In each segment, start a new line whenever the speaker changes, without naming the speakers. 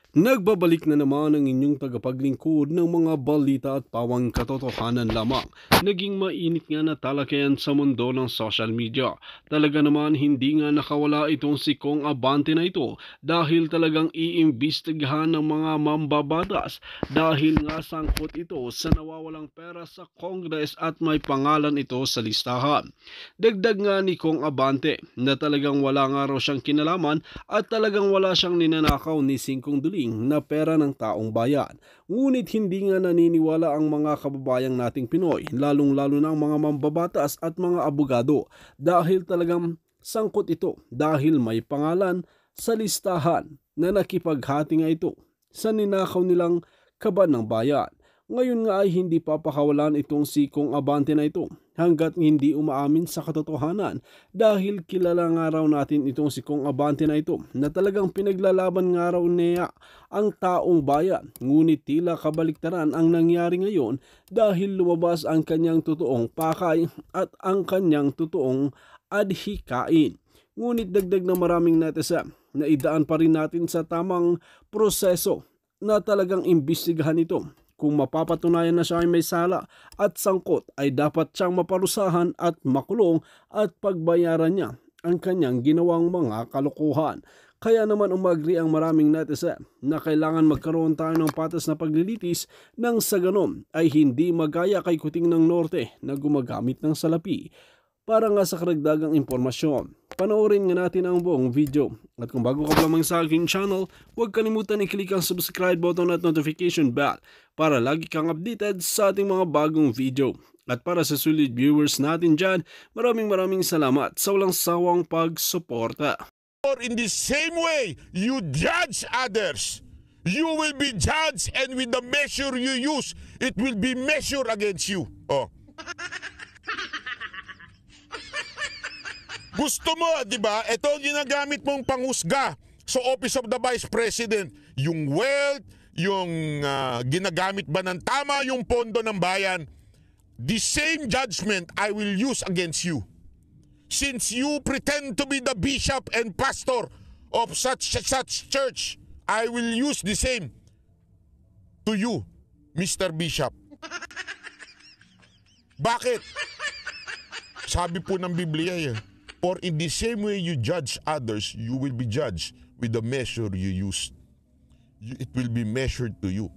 Nagbabalik na naman ang inyong tagapaglingkod ng mga balita at pawang katotohanan lamang. Naging mainit nga na talakayan sa mundo ng social media. Talaga naman hindi nga nakawala itong si Kong Abante na ito dahil talagang iimbestigahan ng mga mambabatas dahil nga sangkot ito sa nawawalang pera sa Congress at may pangalan ito sa listahan. Dagdag nga ni Kong Abante na talagang wala nga raw siyang kinalaman at talagang wala siyang ninanakaw ni Singkong Duli na pera ng taong bayan. Ngunit hindi nga naniniwala ang mga kababayang nating Pinoy, lalong-lalo na ang mga mambabatas at mga abogado dahil talagang sangkot ito dahil may pangalan sa listahan na nakipaghati nga ito sa ninakaw nilang kaban ng bayan. Ngayon nga ay hindi papakawalan itong si Kong Abante na ito hanggat hindi umaamin sa katotohanan dahil kilala nga raw natin itong si Kong Abante na ito na talagang pinaglalaban nga raw niya ang taong bayan. Ngunit tila kabaliktaran ang nangyari ngayon dahil lumabas ang kanyang totoong pakay at ang kanyang totoong adhikain. Ngunit dagdag na maraming netizen na idaan pa rin natin sa tamang proseso na talagang imbestigahan ito. Kung mapapatunayan na siya ay may sala at sangkot ay dapat siyang maparusahan at makulong at pagbayaran niya ang kanyang ginawang mga kalokohan. Kaya naman umagri ang maraming netizen na kailangan magkaroon tayo ng patas na paglilitis nang sa ganon ay hindi magaya kay Kuting ng Norte na gumagamit ng salapi. Para nga sa karagdagang impormasyon, panoorin nga natin ang buong video. At kung bago ka pa lamang sa aking channel, huwag kalimutan i-click ang subscribe button at notification bell para lagi kang updated sa ating mga bagong video. At para sa solid viewers natin dyan, maraming salamat sa walang sawang pagsuporta.
Or in the same way you judge others, you will be judged, and with the measure you use, it will be measured against you. Oh. Gusto mo, di ba? Ito ang ginagamit mong panghusga sa Office of the Vice President. Yung wealth, yung ginagamit ba ng tama yung pondo ng bayan. The same judgment I will use against you. Since you pretend to be the bishop and pastor of such church, I will use the same to you, Mr. Bishop. Bakit? Sabi po ng Biblia for in the same way you judge others, you will be judged with the measure you use. It will be measured to you.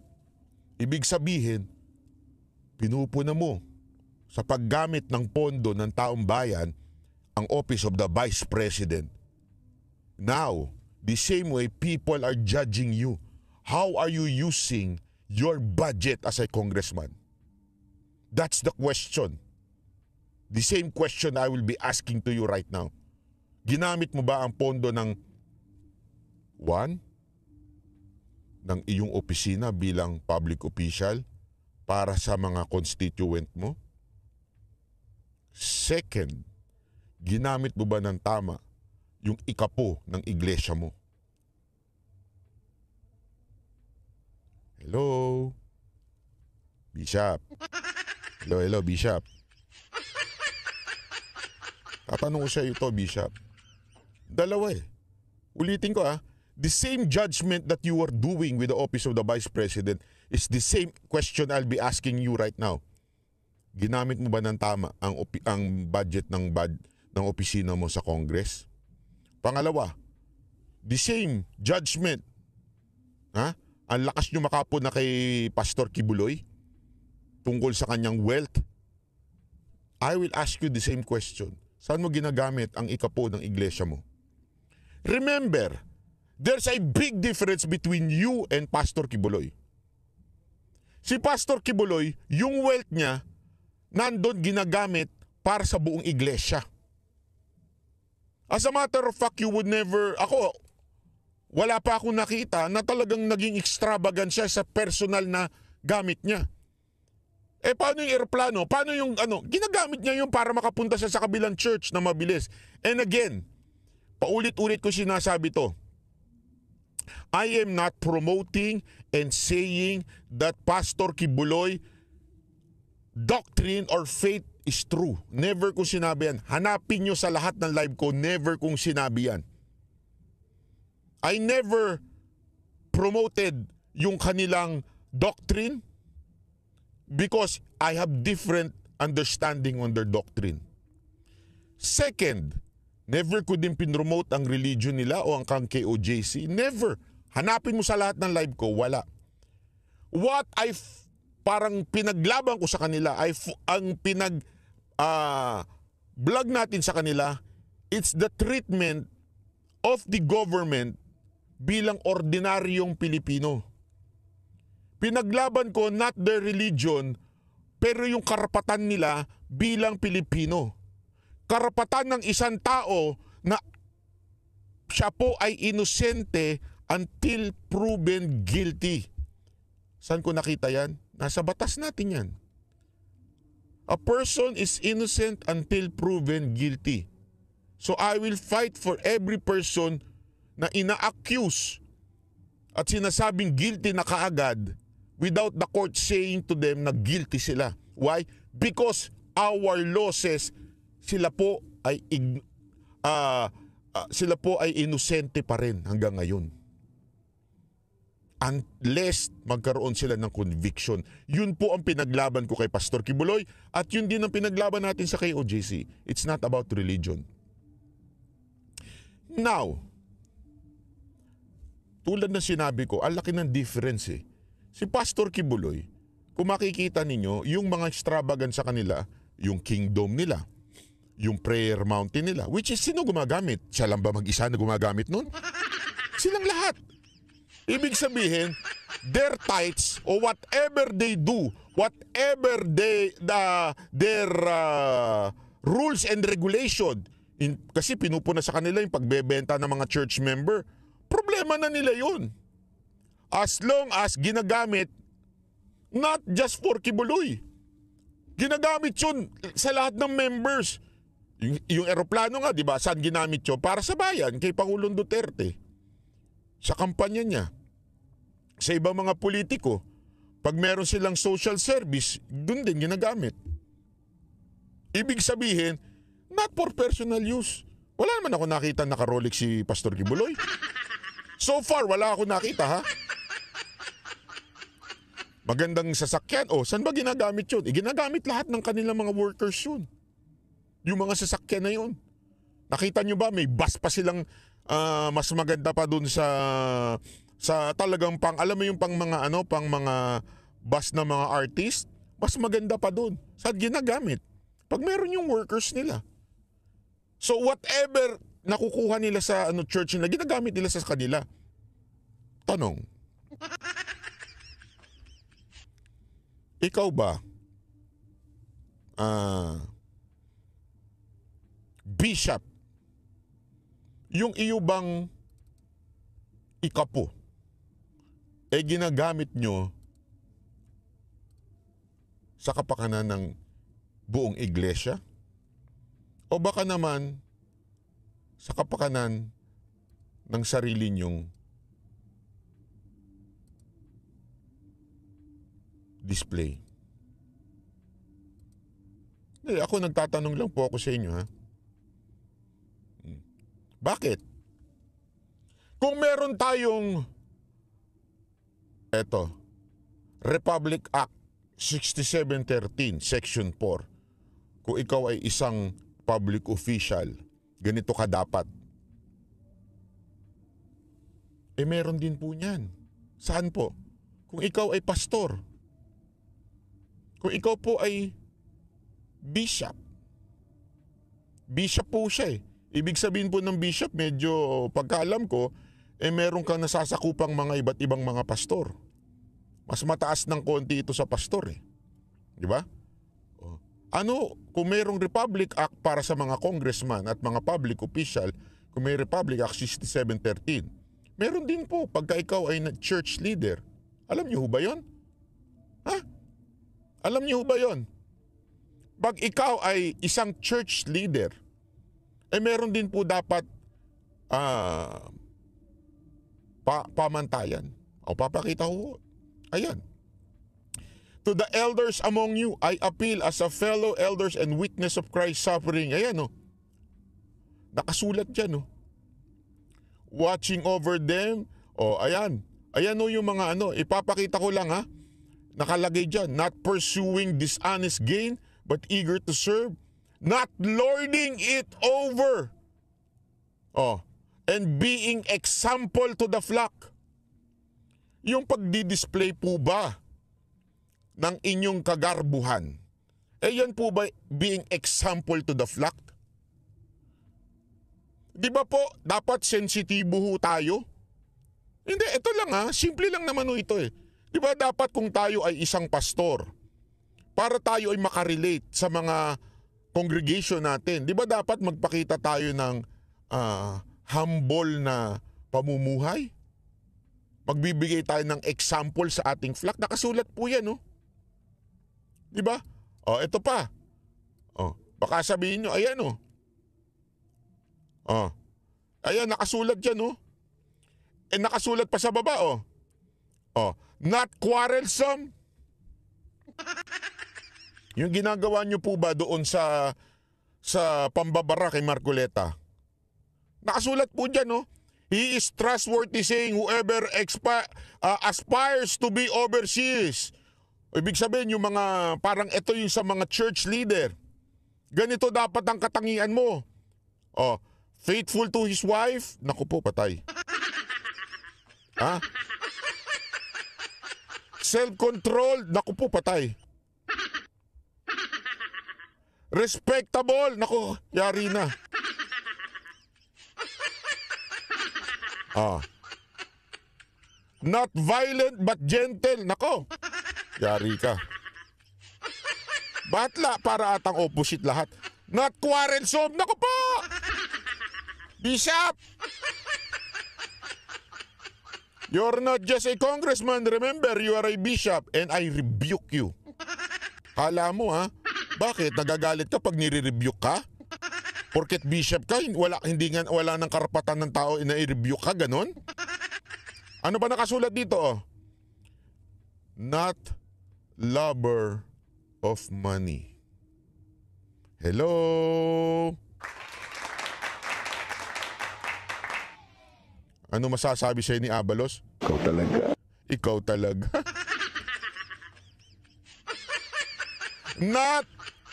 Ibig sabihin, pinupuna mo sa paggamit ng pondo ng taong bayan ang Office of the Vice President. Now, the same way people are judging you. How are you using your budget as a congressman? That's the question. The same question I will be asking to you right now. Ginamit mo ba ang pondo ng iyong opisina bilang public official para sa mga constituent mo? Second, ginamit mo ba ng tama yung ikapo ng iglesia mo? Hello? Bishop? Hello, Bishop? Tatanong ko sa ito, Bishop. Dalawa Ulitin ko the same judgment that you are doing with the Office of the Vice President is the same question I'll be asking you right now. Ginamit mo ba ng tama ang budget ng opisina mo sa Congress? Pangalawa, the same judgment. Ang lakas nyo makapo na kay Pastor Kibuloy tungkol sa kanyang wealth. I will ask you the same question. Saan mo ginagamit ang ikapo ng iglesia mo? Remember, there's a big difference between you and Pastor Kibuloy. Si Pastor Kibuloy, yung wealth niya, nandun ginagamit para sa buong iglesia. As a matter of fact, wala pa akong nakita na talagang naging extravagant siya sa personal na gamit niya. Paano yung aeroplano? Paano yung Ginagamit niya yung para makapunta siya sa kabilang church na mabilis. And again, paulit-ulit ko sinasabi to. I am not promoting and saying that Pastor Kibuloy doctrine or faith is true. Never kong sinabi yan. Hanapin nyo sa lahat ng live ko, never kong sinabi yan. I never promoted yung kanilang doctrine because I have different understanding on their doctrine. Second, never ko din pinromote ang religion nila o ang KOJC. Never. Hanapin mo sa lahat ng live ko, wala. What parang pinaglaban ko sa kanila ay ang vlog natin sa kanila, it's the treatment of the government bilang ordinaryong Pilipino. Pinaglaban ko not their religion, pero yung karapatan nila bilang Pilipino. Karapatan ng isang tao na siya po ay inosente until proven guilty. Saan ko nakita yan? Nasa batas natin yan. A person is innocent until proven guilty. So I will fight for every person na ina-accuse at sinasabing guilty na kaagad without the court saying to them na guilty sila. Why? Because our law says sila po ay inosente pa rin hanggang ngayon. Unless magkaroon sila ng conviction. Yun po ang pinaglaban ko kay Pastor Kibuloy at yun din ang pinaglaban natin sa KOJC. It's not about religion. Now, tulad na sinabi ko, ang laki ng difference eh. Si Pastor Kibuloy, kung makikita ninyo, yung mga extravagant sa kanila, yung kingdom nila, yung prayer mountain nila, which is sino gumagamit? Siya lang ba mag-isa na gumagamit nun? Silang lahat. Ibig sabihin, their tithes or whatever they do, whatever their rules and regulation, kasi pinupuna sa kanila yung pagbebenta ng mga church member, problema na nila yun. As long as ginagamit, not just for Kibuloy, ginagamit yun sa lahat ng members. Yung eroplano nga, di ba, saan ginamit yun? Para sa bayan, kay Pangulong Duterte. Sa kampanya niya, sa ibang mga politiko, pag meron silang social service, dun din ginagamit. Ibig sabihin, not for personal use. Wala naman ako nakita naka-Rolex si Pastor Kibuloy. So far, wala ako nakita, ha? Magandang sasakyan. O, saan ba ginagamit yun? Ginagamit lahat ng kanilang mga workers yun. Yung mga sasakyan na yun. Nakita nyo ba, may bus pa silang mas maganda pa dun sa talagang alam mo yung pang mga bus na mga artist, mas maganda pa dun. Saan ginagamit? Pag meron yung workers nila. So whatever nakukuha nila sa church nila, ginagamit nila sa kanila. Tanong. Ikaw ba, bishop, yung iyo bang ikapo, ginagamit nyo sa kapakanan ng buong iglesia? O baka naman sa kapakanan ng sarili nyong display? Ako nagtatanong lang po ako sa inyo, ha? Bakit? Kung meron tayong Republic Act 6713 Section 4, kung ikaw ay isang public official, ganito ka dapat. Meron din po niyan. Saan po? Kung ikaw ay pastor, kung ikaw po ay bishop, bishop po siya eh. Ibig sabihin po ng bishop, medyo pagkaalam ko, meron kang nasasakupang mga iba't ibang mga pastor. Mas mataas ng konti ito sa pastor eh. Di ba? Kung merong Republic Act para sa mga congressman at mga public official, kung may Republic Act 6713, meron din po pagka ikaw ay church leader. Alam niyo ba yun? Ha? Alam niyo ba yun? Pag ikaw ay isang church leader, meron din po dapat pamantayan. O papakita ko. Ayan. To the elders among you, I appeal as a fellow elders and witness of Christ's suffering. Ayan o. Nakasulat dyan o. Watching over them. O ayan. Ayan o yung mga ano, ipapakita ko lang ha. Nakalagay dyan, not pursuing dishonest gain, but eager to serve, not lording it over. And being example to the flock. Yung pagdi-display po ba ng inyong kagarbuhan, yan po ba being example to the flock? Di ba po, dapat sensitibo ho tayo? Hindi, ito lang ha, simple lang naman ho ito eh. Di ba dapat kung tayo ay isang pastor, para tayo ay makarelate sa mga congregation natin, di ba dapat magpakita tayo ng humble na pamumuhay? Magbibigay tayo ng example sa ating flock. Nakasulat po yan, no? Di ba? Ito pa. Baka sabihin nyo, ayan, no? Ayan, nakasulat dyan, no? Nakasulat pa sa baba, not quarrelsome. Yung ginagawa nyo po ba doon sa pambabara kay Marcoleta? Nakasulat po dyan, no? He is trustworthy, saying whoever aspires to be overseers. Ibig sabihin, yung mga, parang ito yung sa mga church leader. Ganito dapat ang katangian mo. Faithful to his wife. Naku po, patay. Self-control. Naku po, patay. Respectable. Naku, yari na. Not violent but gentle. Nako, yari ka. Batla, para atang opposite lahat. Not quarrelsome. Nako po, Bishop, you're not just a congressman. Remember, you are a bishop and I rebuke you. Kala mo ha? Bakit? Nagagalit ka pag nire-rebuke ka? Porket bishop ka, wala nang karapatan ng tao na i-rebuke ka, ganon? Ano ba nakasulat dito? Not lover of money. Hello? Ano masasabi sa'yo ni Abalos?
Ikaw talaga.
Ikaw talaga. Not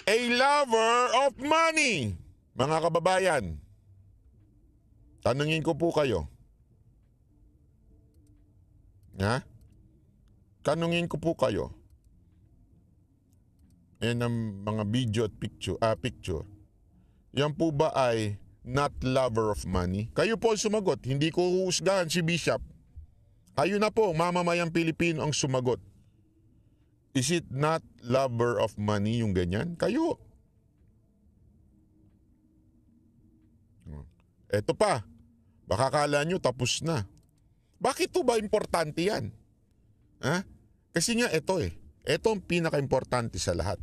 a lover of money. Mga kababayan, tanungin ko po kayo. Tanungin ko po kayo. Yan ang mga video at picture. Yan po ba ay not lover of money? Kayo po ang sumagot. Hindi ko huhusgahan si Bishop. Kayo na po, mamamayang Pilipino ang sumagot. Is it not lover of money yung ganyan? Kayo. Eto pa, baka kala nyo tapos na. Bakit to ba importante yan? Kasi nga ito Ito ang pinaka-importante sa lahat.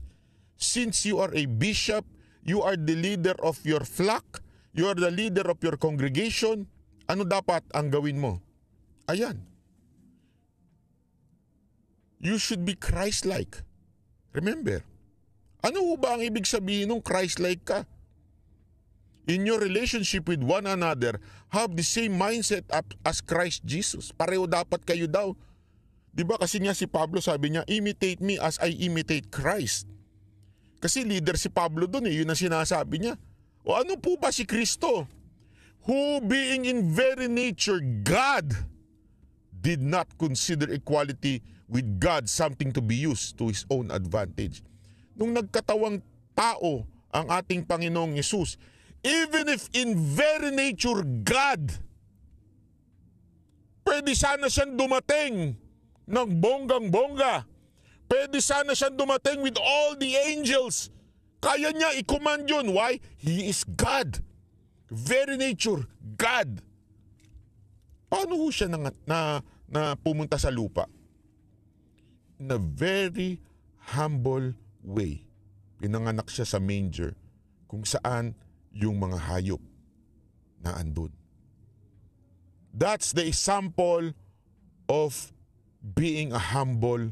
Since you are a bishop, you are the leader of your flock, you are the leader of your congregation, ano dapat ang gawin mo? Ayan. You should be Christ-like. Remember, ano ba ang ibig sabihin ng Christ-like ka? In your relationship with one another, have the same mindset as Christ Jesus. Pareho dapat kayo daw. Diba kasi nga si Pablo sabi niya, imitate me as I imitate Christ. Kasi leader si Pablo doon yun ang sinasabi niya. O ano po ba si Kristo? Who being in very nature God, did not consider equality with God something to be used to His own advantage. Nung nagkatawang tao ang ating Panginoong Yesus, even if in very nature God, pwede sana siyang dumating ng bonggang-bongga. Pwede sana siyang dumating with all the angels. Kaya niya i-command yun. Why? He is God. Very nature, God. Paano ho siya na pumunta sa lupa? In a very humble way. Pinanganak siya sa manger kung saan yung mga hayop na andun. That's the example of being a humble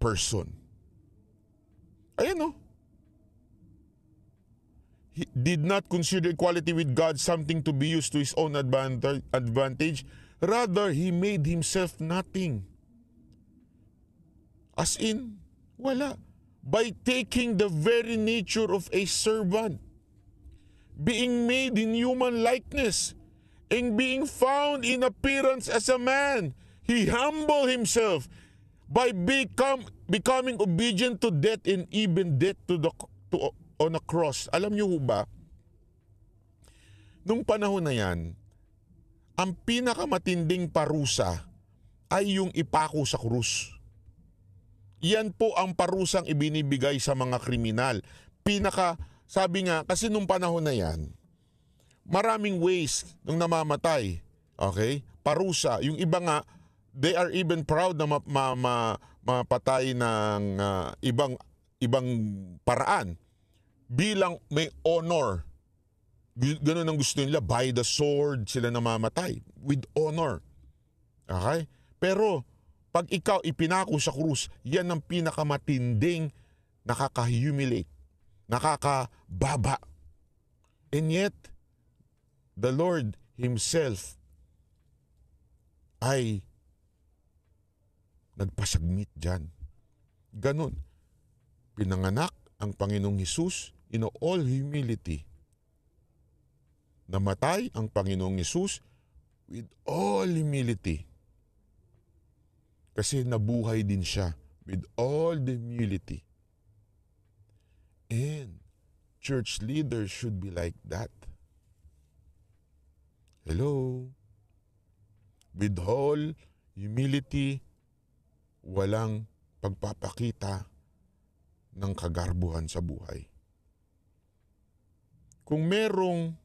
person. Ayan o. He did not consider equality with God something to be used to his own advantage. Rather, He made Himself nothing. As in, wala. By taking the very nature of a servant, being made in human likeness, and being found in appearance as a man, He humbled Himself by becoming obedient to death, and even death on a cross. Alam niyo ba, nung panahon na yan, ang pinakamatinding parusa ay yung ipako sa krus. Yan po ang parusang ibinibigay sa mga kriminal. Sabi nga, kasi nung panahon na yan, maraming ways nung namamatay. Okay? Parusa. Yung iba nga, they are even proud na mapatay ng ibang paraan. Bilang may honor. Ganun ang gusto nila. By the sword sila namamatay. With honor. Okay? Pero, pag ikaw ipinako sa krus, yan ang pinakamatinding nakaka-humiliate, nakakababa. And yet, the Lord Himself ay nagpasagmit dyan. Ganon. Pinanganak ang Panginoong Hesus in all humility. Namatay ang Panginoong Hesus with all humility. Kasi nabuhay din siya with all the humility. And church leaders should be like that. Hello? With all humility, walang pagpapakita ng kagarbuhan sa buhay. Kung merong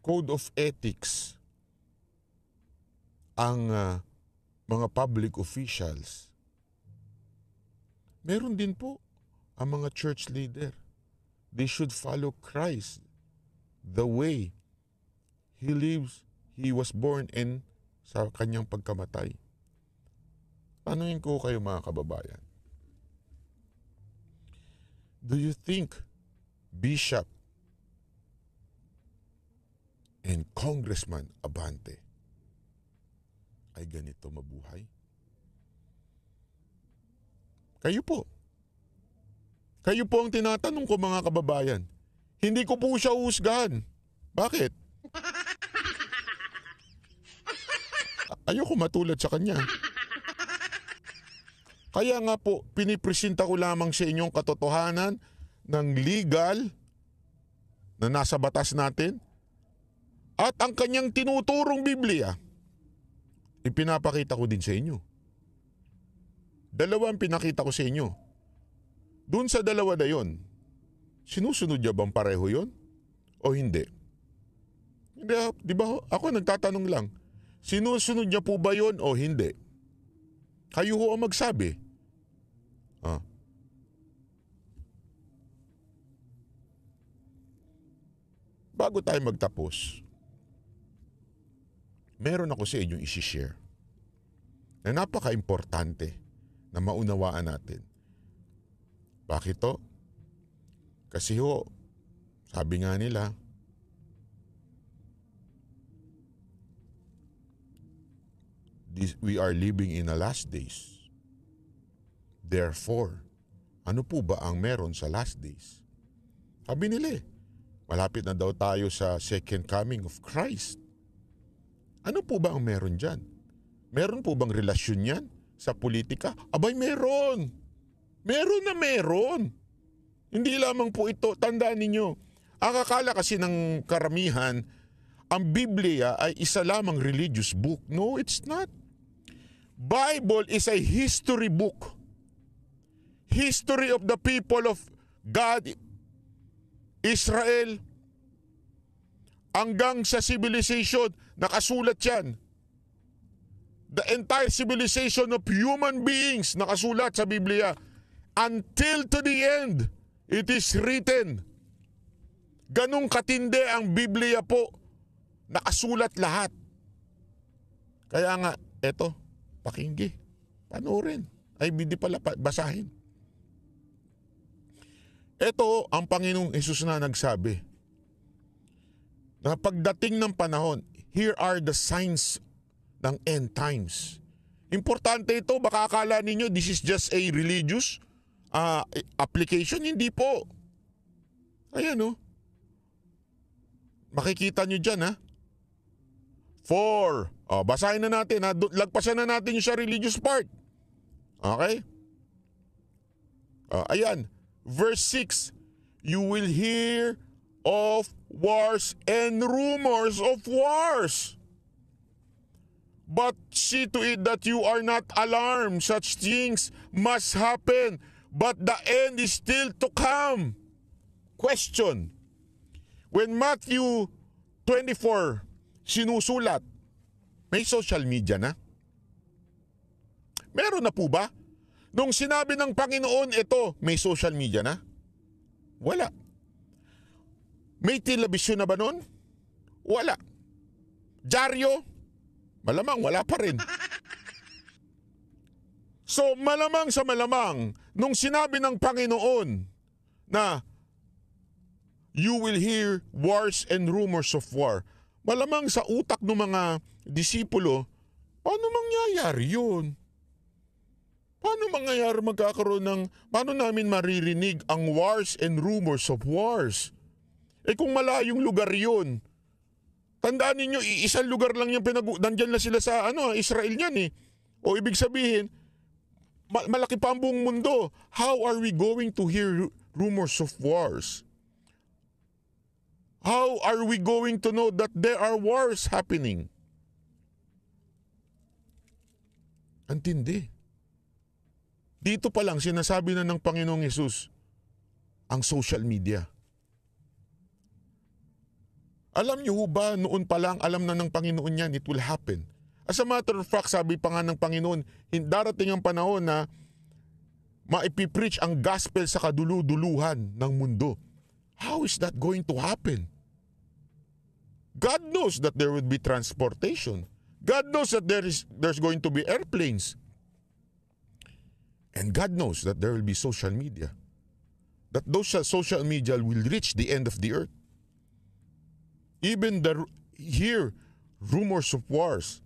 code of ethics ang mga public officials, meron din po ang mga church leader. They should follow Christ the way He lives, He was born in sa kanyang pagkamatay. Tanungin ko kayo mga kababayan, do you think Bishop and Congressman Abante ay ganito mabuhay? Kayo po. Kayo po ang tinatanong ko mga kababayan. Hindi ko po siya uhusgahan. Bakit? Ayoko matulad sa kanya. Kaya nga po, pinipresenta ko lamang sa inyong katotohanan ng legal na nasa batas natin at ang kanyang tinuturong Biblia. Ipinapakita ko din sa inyo. Dalawang pinakita ko sa inyo. Doon sa dalawa na yon, sinusunod niya bang pareho yon? O hindi? Hindi, di ba? Ako nagtatanong lang. Sinusunod niya po ba yon o hindi? Kayo ho ang magsabi. Bago tayo magtapos, meron ako sa inyong isi-share na napaka-importante na maunawaan natin. Bakit to? Kasi ho, sabi nga nila, we are living in the last days. Therefore, ano po ba ang meron sa last days? Sabi nila malapit na daw tayo sa second coming of Christ. Ano po ba ang meron dyan? Meron po bang relasyon yan sa politika? Abay, meron. Meron na meron. Hindi lamang po ito, tandaan ninyo. Ang akala kasi ng karamihan, ang Biblia ay isa lamang religious book. No, it's not. Bible is a history book. History of the people of God, Israel, hanggang sa civilization, nakasulat yan. The entire civilization of human beings, nakasulat sa Biblia. Until to the end, it is written. Ganong katindi ang Biblia po. Nakasulat lahat. Kaya nga, eto, pakinggi. Panoorin. Ay, hindi pala, basahin. Ito ang Panginoong Hesus na nagsabi na pagdating ng panahon, here are the signs ng end times. Importante ito, baka akala ninyo this is just a religious application. Hindi po. Ayan o. Makikita nyo dyan ha. 4. Basahin na natin ha. Lagpasan na natin yung sa religious part. Okay? Ayan. Verse 6. You will hear of wars and rumors of wars. But see to it that you are not alarmed. Such things must happen. But the end is still to come. Question. When Matthew 24 sinusulat, may social media na? Meron na po ba? Nung sinabi ng Panginoon ito, may social media na? Wala. May telebisyon na ba nun? Wala. Dyaryo? Malamang wala pa rin. So malamang sa malamang, nung sinabi ng Panginoon na you will hear wars and rumors of war, malamang sa utak ng mga disipulo, paano mangyayari yun? Paano mangyayari paano namin maririnig ang wars and rumors of wars? Kung malayong lugar yun, tandaan ninyo, isang lugar lang yung nandyan na sila sa Israel niyan eh. O ibig sabihin, malaki pa ang buong mundo. How are we going to hear rumors of wars? How are we going to know that there are wars happening? Antindi. Dito pa lang sinasabi na ng Panginoong Hesus ang social media. Alam niyo ba, noon pa lang alam na ng Panginoon yan, it will happen. As a matter of fact, sabi pa nga ng Panginoon, darating ang panahon na maipipreach ang gospel sa kaduluduluhan ng mundo. How is that going to happen? God knows that there would be transportation. God knows that there's going to be airplanes. And God knows that there will be social media. That those social media will reach the end of the earth. Even hear rumors of wars.